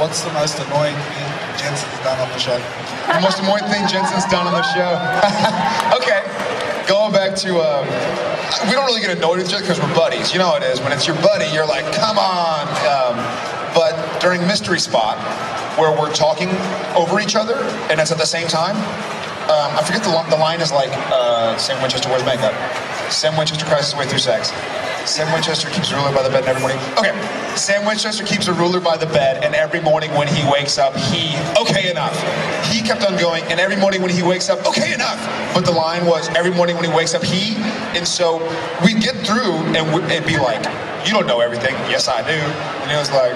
What's the most annoying thing Jensen's done on the show? The most annoying thing Jensen's done on the show. Okay, going back to, we don't really get annoyed with each other because we're buddies. You know how it is. When it's your buddy, you're like, come on. But during Mystery Spot, where we're talking over each other, and it's at the same time, I forget the line is like, Sam Winchester wears makeup. Sam Winchester cries his way through sex. Sam Winchester keeps a ruler by the bed every morning. Okay, Sam Winchester keeps a ruler by the bed, and every morning when he wakes up, okay, enough. He kept on going, and every morning when he wakes up, okay, enough. But the line was, every morning when he wakes up, and so we'd get through, and it'd be like, you don't know everything. Yes, I do. And it was like,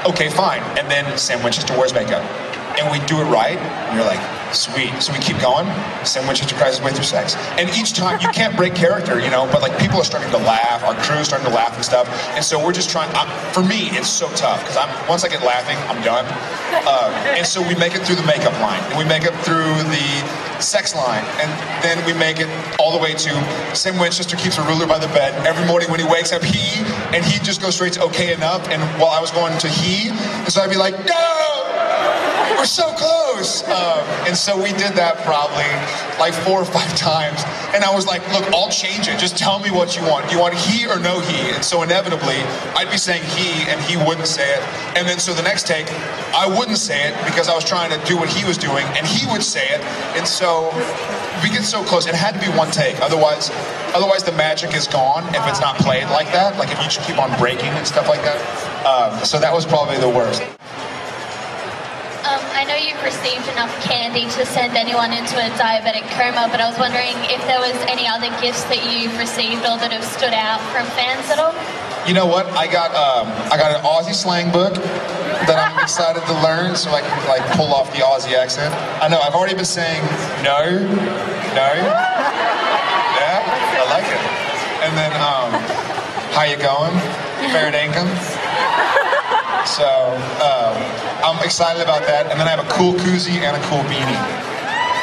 okay, fine. And then Sam Winchester wears makeup. And we do it right, and you're like, sweet. So we keep going. Sam Winchester cries his way through sex. And each time, you can't break character, you know, but like people are starting to laugh, our crew's starting to laugh and stuff. And so we're just trying, for me, it's so tough, because once I get laughing, I'm done. And so we make it through the makeup line, and we make it through the sex line, and then we make it all the way to Sam Winchester keeps a ruler by the bed. Every morning when he wakes up, he just goes straight to okay enough. And while I was going to and so I'd be like, no! We're so close! And so we did that probably like 4 or 5 times. And I was like, look, I'll change it. Just tell me what you want. Do you want he or no he? And so inevitably, I'd be saying he, and he wouldn't say it. And then so the next take, I wouldn't say it because I was trying to do what he was doing, and he would say it. And so we get so close. It had to be one take. Otherwise the magic is gone if it's not played like that. Like if you just keep on breaking and stuff like that. So that was probably the worst. I know you've received enough candy to send anyone into a diabetic coma, but I was wondering if there was any other gifts that you've received or that have stood out from fans at all? You know what? I got an Aussie slang book that I'm excited to learn, so I can like pull off the Aussie accent. I know I've already been saying no. Yeah, I like it. And then how you going? Fair dinkum. So I'm excited about that, and then I have a cool koozie and a cool beanie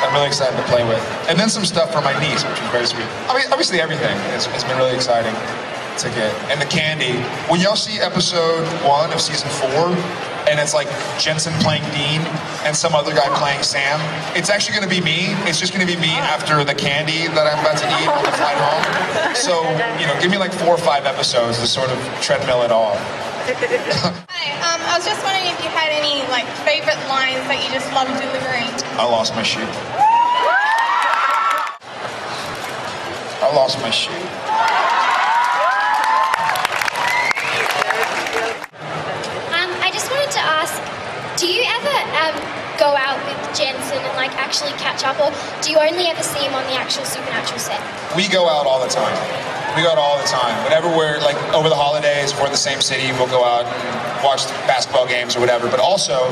I'm really excited to play with. And then some stuff for my niece, which was very sweet. I mean, obviously everything has been really exciting to get. And the candy. When y'all see episode 1 of season 4, and it's like Jensen playing Dean and some other guy playing Sam, it's actually going to be me. It's just going to be me after the candy that I'm about to eat on the flight home. So, you know, give me like 4 or 5 episodes to sort of treadmill it all. Hi, I was just wondering if you had any like favorite lines that you just love delivering. I lost my shoe. I lost my shoe. I just wanted to ask, do you ever go out with Jensen and like actually catch up, or do you only ever see him on the actual Supernatural set? We go out all the time. We go out all the time. Whenever we're like over the holidays, we're in the same city, we'll go out and watch basketball games or whatever. But also,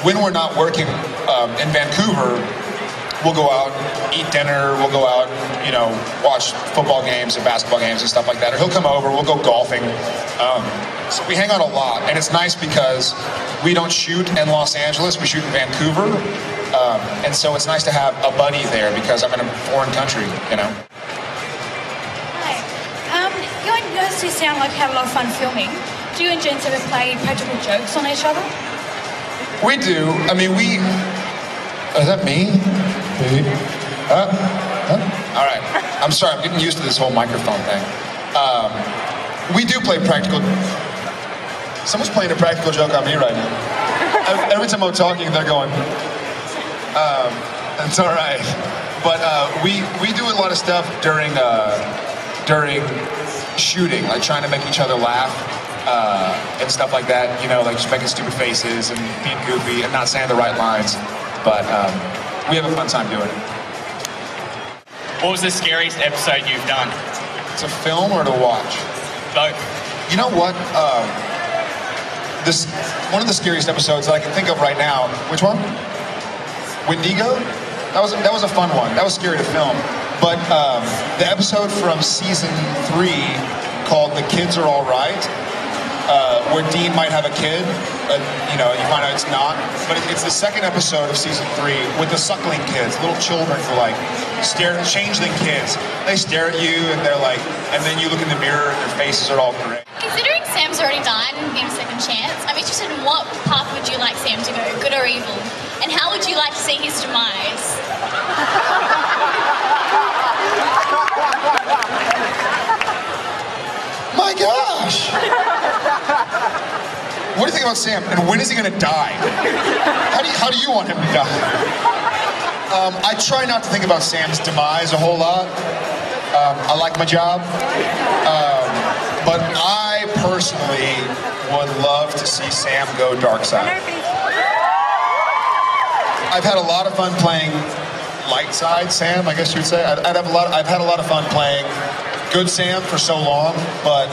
when we're not working in Vancouver, we'll go out, eat dinner, we'll go out, you know, watch football games and basketball games and stuff like that. Or he'll come over, we'll go golfing. So we hang out a lot, and it's nice because we don't shoot in Los Angeles, we shoot in Vancouver. And so it's nice to have a buddy there because I'm in a foreign country, you know. You and Kirsty sound like you have a lot of fun filming. Do you and Jensen ever play practical jokes on each other? We do. I mean, is that me? All right. I'm sorry, I'm getting used to this whole microphone thing. We do play practical. Someone's playing a practical joke on me right now. Every time I'm talking, they're going, it's all right. But we do a lot of stuff during shooting, like trying to make each other laugh and stuff like that, you know, like just making stupid faces and being goofy and not saying the right lines. But we have a fun time doing it. What was the scariest episode you've done? To film or to watch? Both. You know what? One of the scariest episodes that I can think of right now. Which one? Wendigo? That was a fun one. That was scary to film. But the episode from season 3 called "The Kids Are All Right," where Dean might have a kid, you know, you find out it's not. But it's the second episode of season 3 with the suckling kids, little children who like changeling kids. They stare at you and they're like, and then you look in the mirror and their faces are all gray. Considering Sam's already died and been a second chance. I'm interested in what path would you like Sam to go, good or evil? And how would you like to see his demise? My gosh! What do you think about Sam? And when is he gonna die? How do you want him to die? I try not to think about Sam's demise a whole lot. I like my job. But I personally would love to see Sam go dark side. I've had a lot of fun playing light side Sam, I guess you would say. I've had a lot of fun playing good Sam for so long, but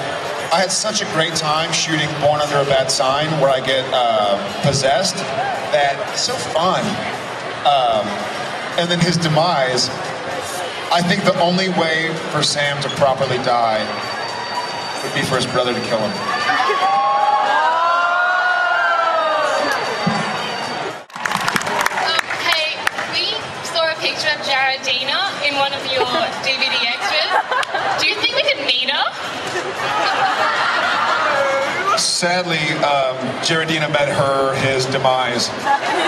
I had such a great time shooting Born Under a Bad Sign, where I get possessed, that it's so fun. And then his demise, I think the only way for Sam to properly die would be for his brother to kill him. Hey, we saw a picture of Jaredina in one of your DVD extras. Do you think we could meet her? Sadly, Jaredina met his demise,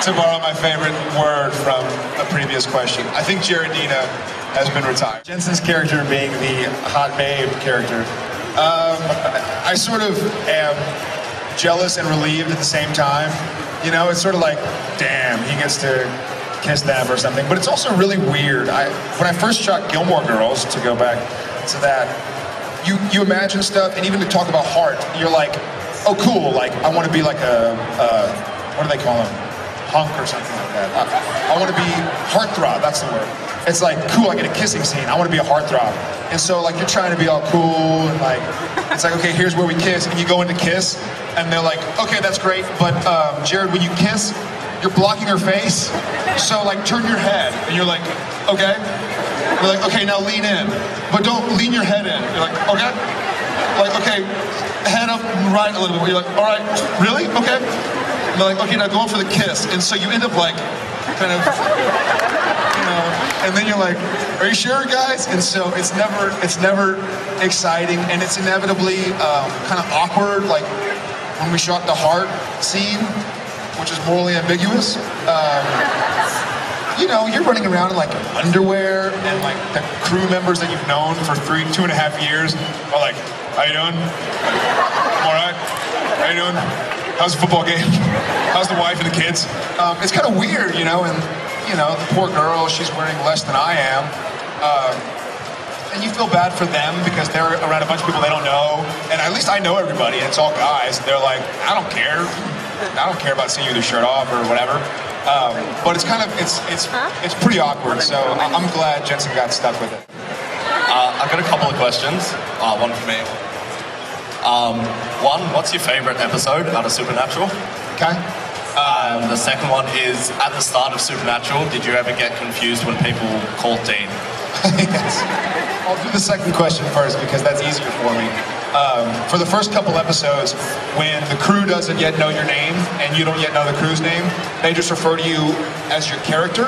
to borrow my favorite word from a previous question. I think Jaredina has been retired. Jensen's character being the hot babe character, I sort of am jealous and relieved at the same time. You know, it's sort of like, damn, he gets to kiss them or something. But it's also really weird. When I first shot Gilmore Girls, to go back to that, you imagine stuff, and even to talk about heart, you're like, oh cool, like I want to be like what do they call them? Hunk or something like that. I want to be heartthrob, that's the word. It's like, cool, I get a kissing scene, I want to be a heartthrob. And so like you're trying to be all cool, and like, it's like, okay, here's where we kiss, and you go in to kiss, and they're like, okay, that's great, but Jared, when you kiss, you're blocking her face, so like turn your head, and you're like, okay. You're like, okay, now lean in, but don't lean your head in. You're like, okay. Like, okay, head up right a little bit. You're like, all right, really? Okay. And they're like, okay, now go in for the kiss. And so you end up like, kind of, you know, and then you're like, are you sure, guys? And so it's never exciting, and it's inevitably kind of awkward. Like when we shot the heart scene, which is morally ambiguous. You know, you're running around in like underwear, and like the crew members that you've known for 2.5 years are like, how you doing? I'm all right. How you doing? How's the football game? How's the wife and the kids? It's kind of weird, you know, and you know, the poor girl, she's wearing less than I am. And you feel bad for them because they're around a bunch of people they don't know. And at least I know everybody, and it's all guys. They're like, I don't care. I don't care about seeing you with your shirt off or whatever. But it's kind of, it's pretty awkward, so I'm glad Jensen got stuck with it. I've got a couple of questions, one for me. One, what's your favorite episode out of Supernatural? Okay. The second one is, at the start of Supernatural, did you ever get confused when people called Dean? Yes. I'll do the second question first because that's easier for me. For the first couple episodes, when the crew doesn't yet know your name and you don't yet know the crew's name, they just refer to you as your character.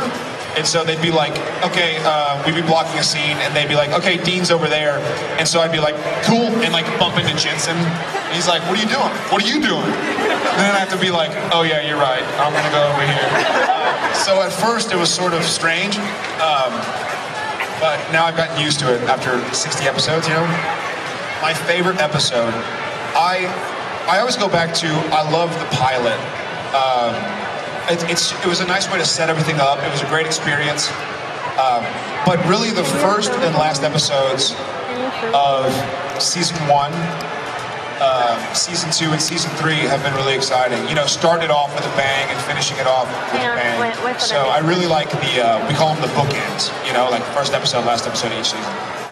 And so they'd be like, okay, we'd be blocking a scene, and they'd be like, okay, Dean's over there. And so I'd be like, cool, and like bump into Jensen. And he's like, what are you doing? What are you doing? And then I have to be like, oh yeah, you're right, I'm gonna go over here. So at first it was sort of strange, but now I've gotten used to it after 60 episodes, you know? My favorite episode, I always go back to, I love the pilot. It was a nice way to set everything up. It was a great experience. But really the first and last episodes of season 1, season 2, and season 3 have been really exciting. You know, started off with a bang and finishing it off with a bang. So I really like we call them the bookends, you know, like first episode, last episode of each season.